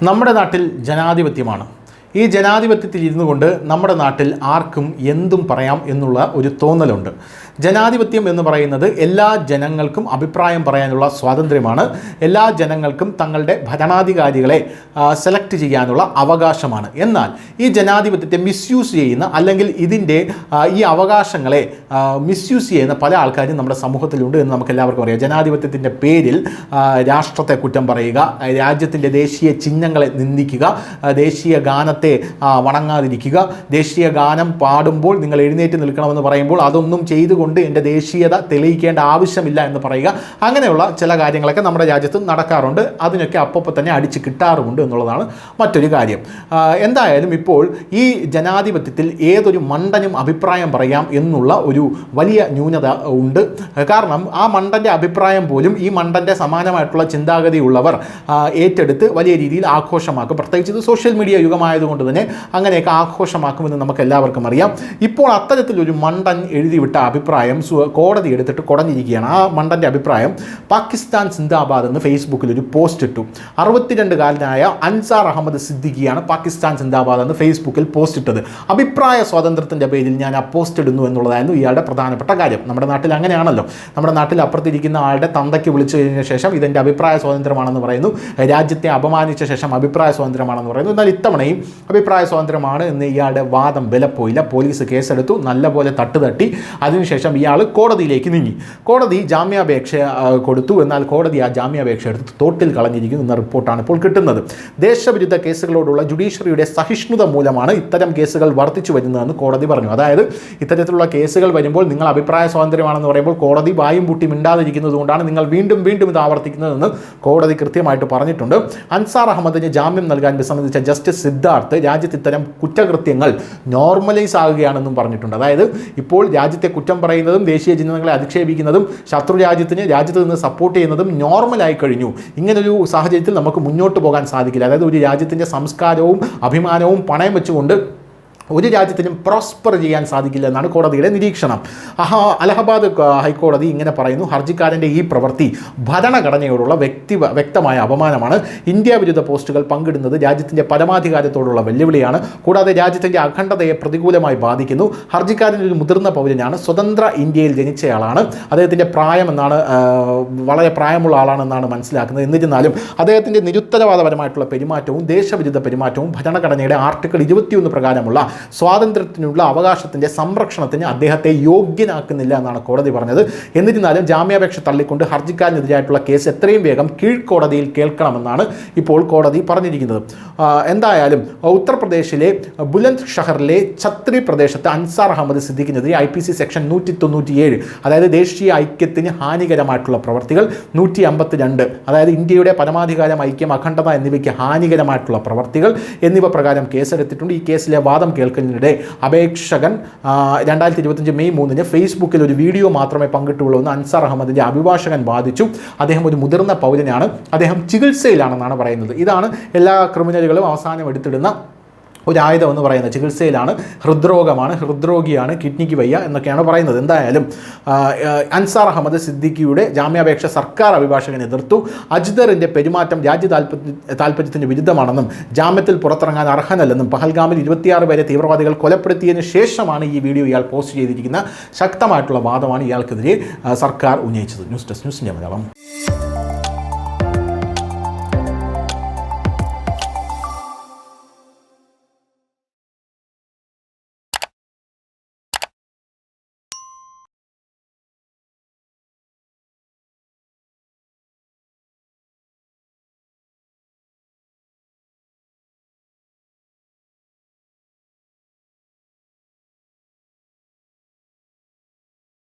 നമ്മുടെ നാട്ടിൽ ജനാധിപത്യമാണ്. ഈ ജനാധിപത്യത്തിൽ ഇരുന്നു കൊണ്ട് നമ്മുടെ നാട്ടിൽ ആർക്കും എന്തും പറയാം എന്നുള്ള ഒരു തോന്നലുണ്ട്. ജനാധിപത്യം എന്ന് പറയുന്നത് എല്ലാ ജനങ്ങൾക്കും അഭിപ്രായം പറയാനുള്ള സ്വാതന്ത്ര്യമാണ്. എല്ലാ ജനങ്ങൾക്കും തങ്ങളുടെ ഭരണാധികാരികളെ സെലക്ട് ചെയ്യാനുള്ള അവകാശമാണ്. എന്നാൽ ഈ ജനാധിപത്യത്തെ മിസ്യൂസ് ചെയ്യുന്ന അല്ലെങ്കിൽ ഇതിൻ്റെ ഈ അവകാശങ്ങളെ മിസ്യൂസ് ചെയ്യുന്ന പല ആൾക്കാരും നമ്മുടെ സമൂഹത്തിലുണ്ട് എന്ന് നമുക്ക് എല്ലാവർക്കും അറിയാം. ജനാധിപത്യത്തിൻ്റെ പേരിൽ രാഷ്ട്രത്തെ കുറ്റം പറയുക, രാജ്യത്തിൻ്റെ ദേശീയ ചിഹ്നങ്ങളെ നിന്ദിക്കുക, ദേശീയ ഗാനത്തെ വണങ്ങാതിരിക്കുക, ദേശീയ ഗാനം പാടുമ്പോൾ നിങ്ങൾ എഴുന്നേറ്റ് നിൽക്കണമെന്ന് പറയുമ്പോൾ അതൊന്നും ചെയ്തുകൊണ്ട് എൻ്റെ ദേശീയത തെളിയിക്കേണ്ട ആവശ്യമില്ല എന്ന് പറയുക. അങ്ങനെയുള്ള ചില കാര്യങ്ങളൊക്കെ നമ്മുടെ രാജ്യത്ത് നടക്കാറുണ്ട്. അതിനൊക്കെ അപ്പോൾ തന്നെ അടിച്ച് കിട്ടാറുമുണ്ട് എന്നുള്ളതാണ് മറ്റൊരു കാര്യം. എന്തായാലും ഇപ്പോൾ ഈ ജനാധിപത്യത്തിൽ ഏതൊരു മണ്ടനും അഭിപ്രായം പറയാം എന്നുള്ള ഒരു വലിയ ന്യൂനത ഉണ്ട്. കാരണം ആ മണ്ടൻ്റെ അഭിപ്രായം പോലും ഈ മണ്ടൻ്റെ സമാനമായിട്ടുള്ള ചിന്താഗതിയുള്ളവർ ഏറ്റെടുത്ത് വലിയ രീതിയിൽ ആഘോഷമാക്കും. പ്രത്യേകിച്ച് ഇത് സോഷ്യൽ മീഡിയ യുഗമായതുകൊണ്ട് തന്നെ അങ്ങനെയൊക്കെ ആഘോഷമാക്കുമെന്ന് നമുക്ക് എല്ലാവർക്കും അറിയാം. ഇപ്പോൾ അത്തരത്തിലൊരു മണ്ടൻ എഴുതിവിട്ട അഭിപ്രായം കോടതി എടുത്തിട്ട് കുടഞ്ഞിരിക്കുകയാണ്. ആ മണ്ടൻ്റെ അഭിപ്രായം പാകിസ്ഥാൻ സിന്ദാബാദ് എന്ന് ഫേസ്ബുക്കിൽ ഒരു പോസ്റ്റ് ഇട്ടു. 62-കാരനായ അൻസാർ അഹമ്മദ് സിദ്ദിഖിയാണ് പാകിസ്ഥാൻ സിന്ദാബാദ് എന്ന് ഫേസ്ബുക്കിൽ പോസ്റ്റ് ഇട്ടത്. അഭിപ്രായ സ്വാതന്ത്ര്യത്തിൻ്റെ പേരിൽ ഞാൻ ആ പോസ്റ്റ് ഇടുന്നു എന്നുള്ളതായിരുന്നു ഇയാളുടെ പ്രധാനപ്പെട്ട കാര്യം. നമ്മുടെ നാട്ടിൽ അങ്ങനെയാണല്ലോ. നമ്മുടെ നാട്ടിൽ അപ്പുറത്തിരിക്കുന്ന ആളുടെ തന്തയ്ക്ക് വിളിച്ചു കഴിഞ്ഞ ശേഷം ഇതെൻ്റെ അഭിപ്രായ സ്വാതന്ത്ര്യമാണെന്ന് പറയുന്നു. രാജ്യത്തെ അപമാനിച്ച ശേഷം അഭിപ്രായ സ്വാതന്ത്ര്യമാണെന്ന് പറയുന്നു. എന്നാൽ ഇത്തവണയും അഭിപ്രായ സ്വാതന്ത്ര്യമാണ് എന്ന് ഇയാളുടെ വാദം വിലപ്പോയില്ല. പോലീസ് കേസെടുത്തു, നല്ലപോലെ തട്ടി. അതിനുശേഷം ഇയാൾ കോടതിയിലേക്ക് നീങ്ങി. കോടതി ജാമ്യാപേക്ഷ കൊടുത്തു. എന്നാൽ കോടതി ആ ജാമ്യാപേക്ഷ എടുത്ത് തോട്ടിൽ കളഞ്ഞിരിക്കുന്നു എന്ന റിപ്പോർട്ടാണ് ഇപ്പോൾ കിട്ടുന്നത്. ദേശവിരുദ്ധ കേസുകളോടുള്ള ജുഡീഷ്യറിയുടെ സഹിഷ്ണുത മൂലമാണ് ഇത്തരം കേസുകൾ വർദ്ധിച്ചു വരുന്നതെന്ന് കോടതി പറഞ്ഞു. അതായത് ഇത്തരത്തിലുള്ള കേസുകൾ വരുമ്പോൾ നിങ്ങൾ അഭിപ്രായ സ്വാതന്ത്ര്യമാണെന്ന് പറയുമ്പോൾ കോടതി വായും പൂട്ടി മിണ്ടാതിരിക്കുന്നത് കൊണ്ടാണ് നിങ്ങൾ വീണ്ടും ഇത് ആവർത്തിക്കുന്നതെന്ന് കോടതി കൃത്യമായിട്ട് പറഞ്ഞിട്ടുണ്ട്. അൻസാർ അഹമ്മദിന് ജാമ്യം നൽകാൻ വിസമ്മതിച്ച ജസ്റ്റിസ് സിദ്ധാർത്ഥ് രാജ്യത്ത് ഇത്തരം കുറ്റകൃത്യങ്ങൾ നോർമലൈസ് ആകുകയാണെന്നും പറഞ്ഞിട്ടുണ്ട്. അതായത് ഇപ്പോൾ രാജ്യത്തെ കുറ്റം പറയുന്നതും ദേശീയ ചിഹ്നങ്ങളെ അധിക്ഷേപിക്കുന്നതും ശത്രു രാജ്യത്ത് നിന്ന് സപ്പോർട്ട് ചെയ്യുന്നതും നോർമലായി കഴിഞ്ഞു. ഇങ്ങനൊരു സാഹചര്യത്തിൽ നമുക്ക് മുന്നോട്ട് പോകാൻ സാധിക്കില്ല. അതായത് ഒരു രാജ്യത്തിൻ്റെ സംസ്കാരവും അഭിമാനവും പണയം വെച്ചുകൊണ്ട് ഒരു രാജ്യത്തിനും പ്രോസ്പർ ചെയ്യാൻ സാധിക്കില്ല എന്നാണ് കോടതിയുടെ നിരീക്ഷണം. അലഹബാദ് ഹൈക്കോടതി ഇങ്ങനെ പറയുന്നു: ഹർജിക്കാരൻ്റെ ഈ പ്രവൃത്തി ഭരണഘടനയോടുള്ള വ്യക്തമായ അപമാനമാണ്. ഇന്ത്യ വിരുദ്ധ പോസ്റ്റുകൾ പങ്കിടുന്നത് രാജ്യത്തിൻ്റെ പരമാധികാരത്തോടുള്ള വെല്ലുവിളിയാണ്. കൂടാതെ രാജ്യത്തിൻ്റെ അഖണ്ഡതയെ പ്രതികൂലമായി ബാധിക്കുന്നു. ഹർജിക്കാരൻ ഒരു മുതിർന്ന പൗരനാണ്, സ്വതന്ത്ര ഇന്ത്യയിൽ ജനിച്ചയാളാണ്. അദ്ദേഹത്തിൻ്റെ പ്രായം എന്നാണ് വളരെ പ്രായമുള്ള ആളാണെന്നാണ് മനസ്സിലാക്കുന്നത്. എന്നിരുന്നാലും അദ്ദേഹത്തിൻ്റെ നിരുത്തരവാദപരമായിട്ടുള്ള പെരുമാറ്റവും ദേശവിരുദ്ധ പെരുമാറ്റവും ഭരണഘടനയുടെ ആർട്ടിക്കിൾ 21 പ്രകാരമുള്ള സ്വാതന്ത്ര്യത്തിനുള്ള അവകാശത്തിൻ്റെ സംരക്ഷണത്തിന് അദ്ദേഹത്തെ യോഗ്യനാക്കുന്നില്ല എന്നാണ് കോടതി പറഞ്ഞത്. എന്നിരുന്നാലും ജാമ്യാപേക്ഷ തള്ളിക്കൊണ്ട് ഹർജിക്കാരനെതിരായിട്ടുള്ള കേസ് എത്രയും വേഗം കീഴ്ക്കോടതിയിൽ കേൾക്കണമെന്നാണ് ഇപ്പോൾ കോടതി പറഞ്ഞിരിക്കുന്നത്. എന്തായാലും ഉത്തർപ്രദേശിലെ ബുലന്ദ് ഷഹറിലെ ഛത്രി പ്രദേശത്ത് അൻസാർ അഹമ്മദ് സിദ്ദിഖിനെതിരെ IPC സെക്ഷൻ 197, അതായത് ദേശീയ ഐക്യത്തിന് ഹാനികരമായിട്ടുള്ള പ്രവർത്തികൾ, 152, അതായത് ഇന്ത്യയുടെ പരമാധികാരം, ഐക്യം, അഖണ്ഡത എന്നിവയ്ക്ക് ഹാനികരമായിട്ടുള്ള പ്രവർത്തികൾ എന്നിവ പ്രകാരം കേസെടുത്തിട്ടുണ്ട്. ഈ കേസിലെ വാദം കേൾക്കുന്നതിനിടെ അപേക്ഷകൻ 2025 മെയ് 3 ഫേസ്ബുക്കിൽ ഒരു വീഡിയോ മാത്രമേ പങ്കിട്ടുള്ളൂ എന്ന് അൻസാർ അഹമ്മദിൻ്റെ അഭിഭാഷകൻ വാദിച്ചു. അദ്ദേഹം ഒരു മുതിർന്ന പൗരനാണ്, അദ്ദേഹം ചികിത്സയിലാണെന്നാണ് പറയുന്നത്. ഇതാണ് എല്ലാ ക്രിമിനലുകളും അവസാനം എടുത്തിടുന്ന ഒരായുധം എന്ന് പറയുന്നത്. ചികിത്സയിലാണ്, ഹൃദ്രോഗമാണ്, ഹൃദ്രോഗിയാണ്, കിഡ്നിക്ക് വയ്യ എന്നൊക്കെയാണ് പറയുന്നത്. എന്തായാലും അൻസാർ അഹമ്മദ് സിദ്ദിഖിയുടെ ജാമ്യാപേക്ഷ സർക്കാർ അഭിഭാഷകൻ എതിർത്തു. അജ്ദറിൻ്റെ പെരുമാറ്റം രാജ്യ താൽപ്പര്യത്തിന് വിരുദ്ധമാണെന്നും ജാമ്യത്തിൽ പുറത്തിറങ്ങാൻ അർഹനല്ലെന്നും പഹൽഗാമിൽ 26 പേരെ തീവ്രവാദികൾ കൊലപ്പെടുത്തിയതിന് ശേഷമാണ് ഈ വീഡിയോ ഇയാൾ പോസ്റ്റ് ചെയ്തിരിക്കുന്ന ശക്തമായിട്ടുള്ള വാദമാണ് ഇയാൾക്കെതിരെ സർക്കാർ ഉന്നയിച്ചത്. News desk, news India Malayalam.